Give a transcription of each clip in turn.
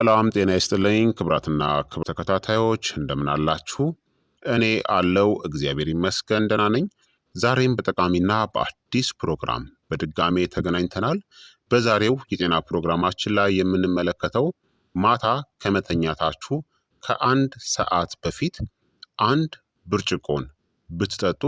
ሰላም ጤና ይስጥልኝ ክቡራትና ክቡራን ተከታታዮች እንደምን አላችሁ? እኔ አለው እግዚአብሔር ይመስገን ደህና ነኝ። ዛሬም በጠቃሚና በአዲስ ፕሮግራም በድጋሜ ተገናኝተናል። በዛሬው የጤና ፕሮግራማችን ላይ የምንመለከተው ማታ ከመተኛታችሁ ከአንድ ሰዓት በፊት አንድ ብርጭቆን ብትጠጡ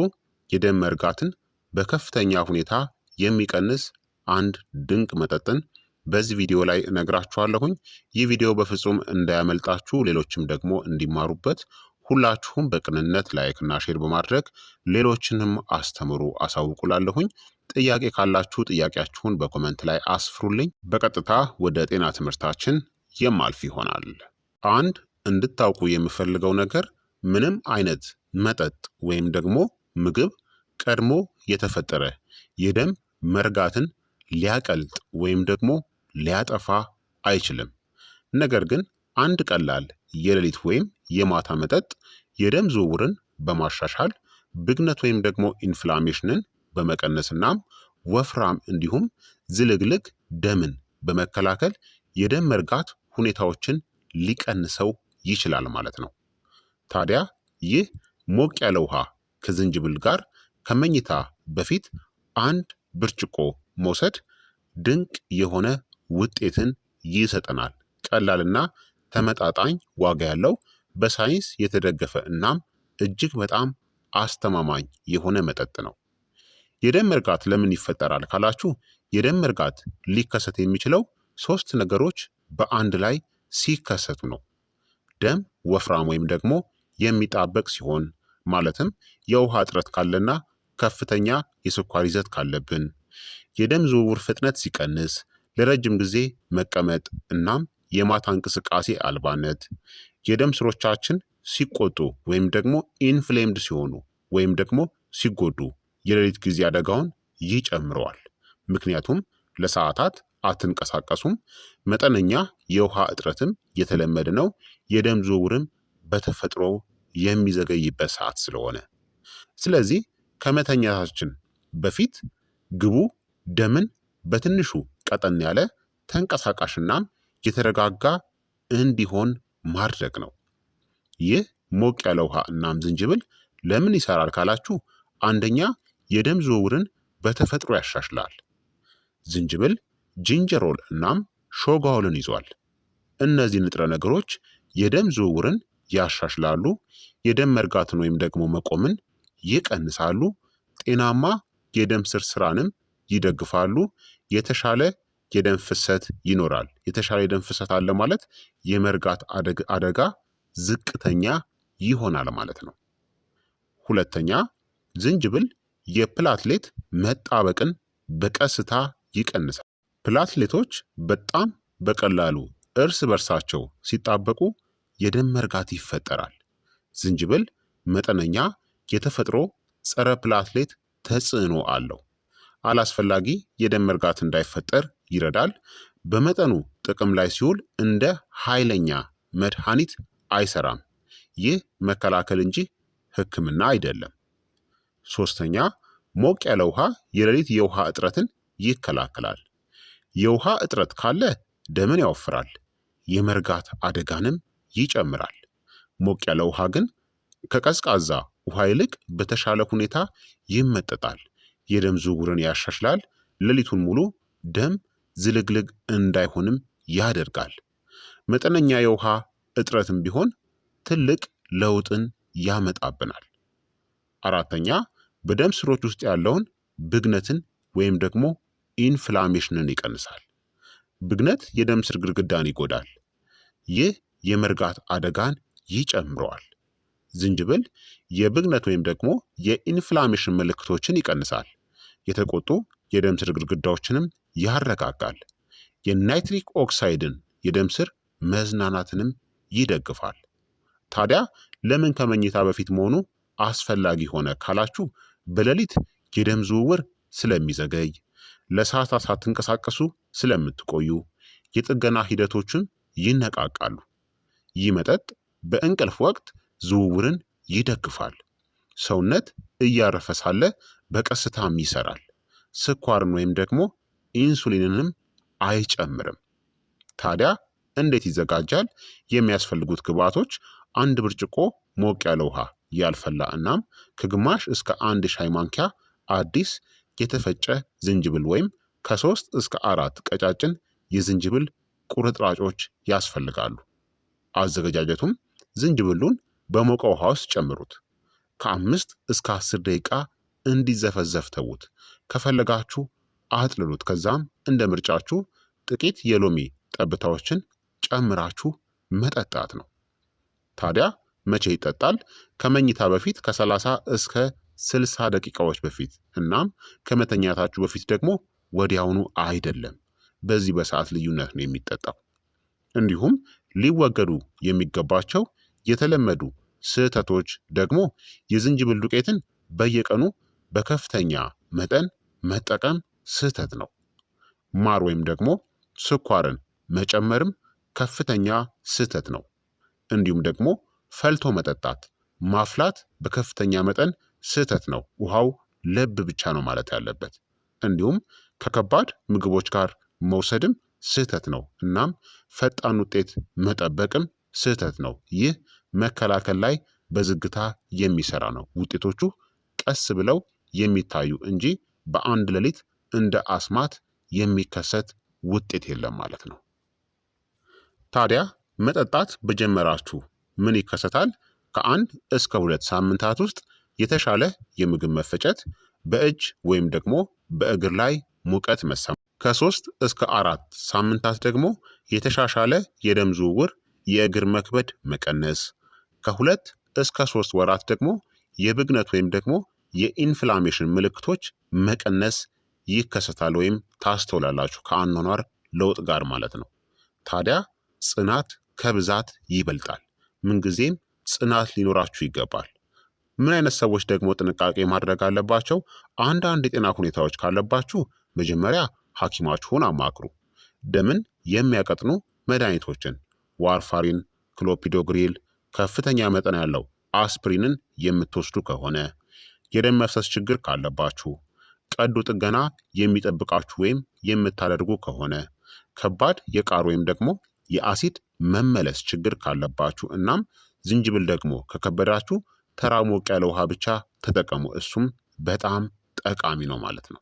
የደም መርጋትን በከፍተኛ ሁኔታ የሚቀንስ አንድ ድንቅ መጠጥን በዚህ ቪዲዮ ላይ እነግራችኋለሁኝ። ይህ ቪዲዮ በፍጹም እንዳያመልጣችሁ፣ ሌሎችም ደግሞ እንዲማሩበት ሁላችሁም በቅንነት ላይክና ሼር በማድረግ ሌሎችንም አስተምሩ አሳውቁላለሁኝ። ጥያቄ ካላችሁ ጥያቄያችሁን በኮመንት ላይ አስፍሩልኝ። በቀጥታ ወደ ጤና ትምህርታችን የማልፍ ይሆናል። አንድ እንድታውቁ የምፈልገው ነገር ምንም አይነት መጠጥ ወይም ደግሞ ምግብ ቀድሞ የተፈጠረ የደም መርጋትን ሊያቀልጥ ወይም ደግሞ ሊያጠፋ አይችልም። ነገር ግን አንድ ቀላል የሌሊት ወይም የማታ መጠጥ የደም ዝውውርን በማሻሻል ብግነት ወይም ደግሞ ኢንፍላሜሽንን በመቀነስናም ወፍራም እንዲሁም ዝልግልግ ደምን በመከላከል የደም መርጋት ሁኔታዎችን ሊቀንሰው ይችላል ማለት ነው። ታዲያ ይህ ሞቅ ያለ ውሃ ከዝንጅብል ጋር ከመኝታ በፊት አንድ ብርጭቆ መውሰድ ድንቅ የሆነ ውጤትን ይሰጠናል። ቀላልና ተመጣጣኝ ዋጋ ያለው በሳይንስ የተደገፈ እናም እጅግ በጣም አስተማማኝ የሆነ መጠጥ ነው። የደም መርጋት ለምን ይፈጠራል ካላችሁ፣ የደም መርጋት ሊከሰት የሚችለው ሶስት ነገሮች በአንድ ላይ ሲከሰቱ ነው። ደም ወፍራም ወይም ደግሞ የሚጣበቅ ሲሆን፣ ማለትም የውሃ እጥረት ካለና ከፍተኛ የስኳር ይዘት ካለብን፣ የደም ዝውውር ፍጥነት ሲቀንስ፣ ለረጅም ጊዜ መቀመጥ እናም የማታ እንቅስቃሴ አልባነት፣ የደም ስሮቻችን ሲቆጡ ወይም ደግሞ ኢንፍሌምድ ሲሆኑ ወይም ደግሞ ሲጎዱ የሌሊት ጊዜ አደጋውን ይጨምረዋል። ምክንያቱም ለሰዓታት አትንቀሳቀሱም፣ መጠነኛ የውሃ እጥረትም የተለመደ ነው፣ የደም ዝውውርም በተፈጥሮ የሚዘገይበት ሰዓት ስለሆነ። ስለዚህ ከመተኛታችን በፊት ግቡ ደምን በትንሹ ቀጠን ያለ ተንቀሳቃሽናም የተረጋጋ እንዲሆን ማድረግ ነው። ይህ ሞቅ ያለ ውሃ እናም ዝንጅብል ለምን ይሰራል ካላችሁ፣ አንደኛ የደም ዝውውርን በተፈጥሮ ያሻሽላል። ዝንጅብል ጂንጀሮል እናም ሾጋውልን ይዟል። እነዚህ ንጥረ ነገሮች የደም ዝውውርን ያሻሽላሉ፣ የደም መርጋትን ወይም ደግሞ መቆምን ይቀንሳሉ፣ ጤናማ የደም ስር ስራንም ይደግፋሉ፣ የተሻለ የደም ፍሰት ይኖራል። የተሻለ የደም ፍሰት አለ ማለት የመርጋት አደጋ ዝቅተኛ ይሆናል ማለት ነው። ሁለተኛ ዝንጅብል የፕላትሌት መጣበቅን በቀስታ ይቀንሳል። ፕላትሌቶች በጣም በቀላሉ እርስ በርሳቸው ሲጣበቁ የደም መርጋት ይፈጠራል። ዝንጅብል መጠነኛ የተፈጥሮ ጸረ ፕላትሌት ተጽዕኖ አለው። አላስፈላጊ የደም መርጋት እንዳይፈጠር ይረዳል። በመጠኑ ጥቅም ላይ ሲውል እንደ ኃይለኛ መድኃኒት አይሰራም። ይህ መከላከል እንጂ ሕክምና አይደለም። ሶስተኛ ሞቅ ያለ ውሃ የሌሊት የውሃ እጥረትን ይከላከላል። የውሃ እጥረት ካለ ደምን ያወፍራል፣ የመርጋት አደጋንም ይጨምራል። ሞቅ ያለ ውሃ ግን ከቀዝቃዛ ውሃ ይልቅ በተሻለ ሁኔታ ይመጠጣል፣ የደም ዝውውርን ያሻሽላል፣ ሌሊቱን ሙሉ ደም ዝልግልግ እንዳይሆንም ያደርጋል። መጠነኛ የውሃ እጥረትም ቢሆን ትልቅ ለውጥን ያመጣብናል። አራተኛ በደም ስሮች ውስጥ ያለውን ብግነትን ወይም ደግሞ ኢንፍላሜሽንን ይቀንሳል። ብግነት የደም ስር ግድግዳን ይጎዳል። ይህ የመርጋት አደጋን ይጨምረዋል። ዝንጅብል የብግነት ወይም ደግሞ የኢንፍላሜሽን ምልክቶችን ይቀንሳል። የተቆጡ የደም ስር ግድግዳዎችንም ያረጋጋል። የናይትሪክ ኦክሳይድን የደም ስር መዝናናትንም ይደግፋል። ታዲያ ለምን ከመኝታ በፊት መሆኑ አስፈላጊ ሆነ ካላችሁ፣ በሌሊት የደም ዝውውር ስለሚዘገይ፣ ለሰዓታት ሳትንቀሳቀሱ ስለምትቆዩ፣ የጥገና ሂደቶችን ይነቃቃሉ። ይህ መጠጥ በእንቅልፍ ወቅት ዝውውርን ይደግፋል። ሰውነት እያረፈ ሳለ በቀስታም ይሰራል። ስኳርን ወይም ደግሞ ኢንሱሊንንም አይጨምርም። ታዲያ እንዴት ይዘጋጃል? የሚያስፈልጉት ግብዓቶች አንድ ብርጭቆ ሞቅ ያለ ውሃ ያልፈላ እናም ከግማሽ እስከ አንድ ሻይ ማንኪያ አዲስ የተፈጨ ዝንጅብል ወይም ከሶስት እስከ አራት ቀጫጭን የዝንጅብል ቁርጥራጮች ያስፈልጋሉ። አዘገጃጀቱም ዝንጅብሉን በሞቀ ውሃ ውስጥ ጨምሩት። ከ5 እስከ 10 ደቂቃ እንዲዘፈዘፍ ተዉት። ከፈለጋችሁ አጥልሉት። ከዛም እንደ ምርጫችሁ ጥቂት የሎሚ ጠብታዎችን ጨምራችሁ መጠጣት ነው። ታዲያ መቼ ይጠጣል? ከመኝታ በፊት ከ30 እስከ 60 ደቂቃዎች በፊት እናም ከመተኛታችሁ በፊት ደግሞ ወዲያውኑ አይደለም። በዚህ በሰዓት ልዩነት ነው የሚጠጣው። እንዲሁም ሊወገዱ የሚገባቸው የተለመዱ ስህተቶች ደግሞ የዝንጅብል ዱቄትን በየቀኑ በከፍተኛ መጠን መጠቀም ስህተት ነው። ማር ወይም ደግሞ ስኳርን መጨመርም ከፍተኛ ስህተት ነው። እንዲሁም ደግሞ ፈልቶ መጠጣት፣ ማፍላት በከፍተኛ መጠን ስህተት ነው። ውሃው ለብ ብቻ ነው ማለት ያለበት። እንዲሁም ከከባድ ምግቦች ጋር መውሰድም ስህተት ነው። እናም ፈጣን ውጤት መጠበቅም ስህተት ነው። ይህ መከላከል ላይ በዝግታ የሚሰራ ነው። ውጤቶቹ ቀስ ብለው የሚታዩ እንጂ በአንድ ሌሊት እንደ አስማት የሚከሰት ውጤት የለም ማለት ነው። ታዲያ መጠጣት በጀመራችሁ ምን ይከሰታል? ከ1 እስከ 2 ሳምንታት ውስጥ የተሻለ የምግብ መፈጨት፣ በእጅ ወይም ደግሞ በእግር ላይ ሙቀት መሰማት፣ ከ3 እስከ 4 ሳምንታት ደግሞ የተሻሻለ የደም ዝውውር፣ የእግር መክበድ መቀነስ፣ ከ2 እስከ 3 ወራት ደግሞ የብግነት ወይም ደግሞ የኢንፍላሜሽን ምልክቶች መቀነስ ይከሰታል ወይም ታስተውላላችሁ ከአኗኗር ለውጥ ጋር ማለት ነው። ታዲያ ጽናት ከብዛት ይበልጣል። ምንጊዜም ጽናት ሊኖራችሁ ይገባል። ምን አይነት ሰዎች ደግሞ ጥንቃቄ ማድረግ አለባቸው? አንዳንድ የጤና ሁኔታዎች ካለባችሁ መጀመሪያ ሐኪማችሁን አማክሩ። ደምን የሚያቀጥኑ መድኃኒቶችን ዋርፋሪን፣ ክሎፒዶግሪል፣ ከፍተኛ መጠን ያለው አስፕሪንን የምትወስዱ ከሆነ፣ የደም መፍሰስ ችግር ካለባችሁ፣ ቀዶ ጥገና የሚጠብቃችሁ ወይም የምታደርጉ ከሆነ፣ ከባድ የቃር ወይም ደግሞ የአሲድ መመለስ ችግር ካለባችሁ እናም ዝንጅብል ደግሞ ከከበዳችሁ ተራ ሞቅ ያለ ውሃ ብቻ ተጠቀሙ። እሱም በጣም ጠቃሚ ነው ማለት ነው።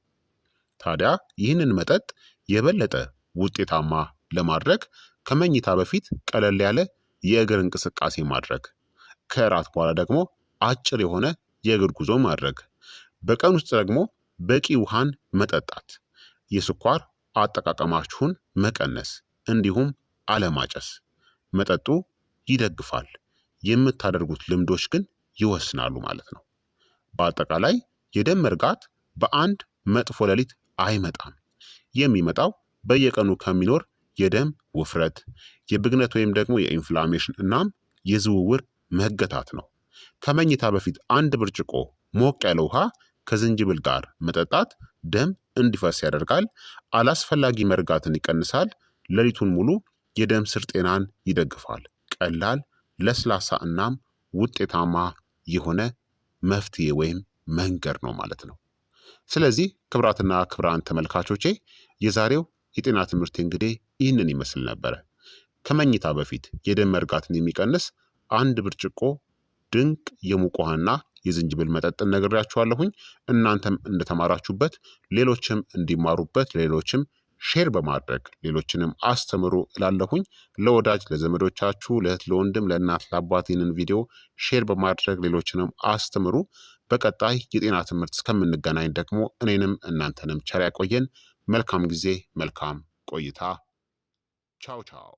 ታዲያ ይህንን መጠጥ የበለጠ ውጤታማ ለማድረግ ከመኝታ በፊት ቀለል ያለ የእግር እንቅስቃሴ ማድረግ፣ ከእራት በኋላ ደግሞ አጭር የሆነ የእግር ጉዞ ማድረግ፣ በቀን ውስጥ ደግሞ በቂ ውሃን መጠጣት፣ የስኳር አጠቃቀማችሁን መቀነስ እንዲሁም አለማጨስ። መጠጡ ይደግፋል፣ የምታደርጉት ልምዶች ግን ይወስናሉ ማለት ነው። በአጠቃላይ የደም መርጋት በአንድ መጥፎ ሌሊት አይመጣም። የሚመጣው በየቀኑ ከሚኖር የደም ውፍረት፣ የብግነት ወይም ደግሞ የኢንፍላሜሽን እናም የዝውውር መገታት ነው። ከመኝታ በፊት አንድ ብርጭቆ ሞቅ ያለ ውሃ ከዝንጅብል ጋር መጠጣት ደም እንዲፈስ ያደርጋል፣ አላስፈላጊ መርጋትን ይቀንሳል፣ ሌሊቱን ሙሉ የደም ስር ጤናን ይደግፋል። ቀላል፣ ለስላሳ እናም ውጤታማ የሆነ መፍትሄ ወይም መንገድ ነው ማለት ነው። ስለዚህ ክቡራትና ክቡራን ተመልካቾቼ የዛሬው የጤና ትምህርት እንግዲህ ይህንን ይመስል ነበረ። ከመኝታ በፊት የደም መርጋትን የሚቀንስ አንድ ብርጭቆ ድንቅ የሙቅ ውሃና የዝንጅብል መጠጥን ነግሬያችኋለሁኝ። እናንተም እንደተማራችሁበት ሌሎችም እንዲማሩበት ሌሎችም ሼር በማድረግ ሌሎችንም አስተምሩ እላለሁኝ። ለወዳጅ ለዘመዶቻችሁ፣ ለእህት ለወንድም፣ ለእናት ለአባት ይህንን ቪዲዮ ሼር በማድረግ ሌሎችንም አስተምሩ። በቀጣይ የጤና ትምህርት እስከምንገናኝ ደግሞ እኔንም እናንተንም ቸር ያቆየን። መልካም ጊዜ፣ መልካም ቆይታ። ቻው ቻው።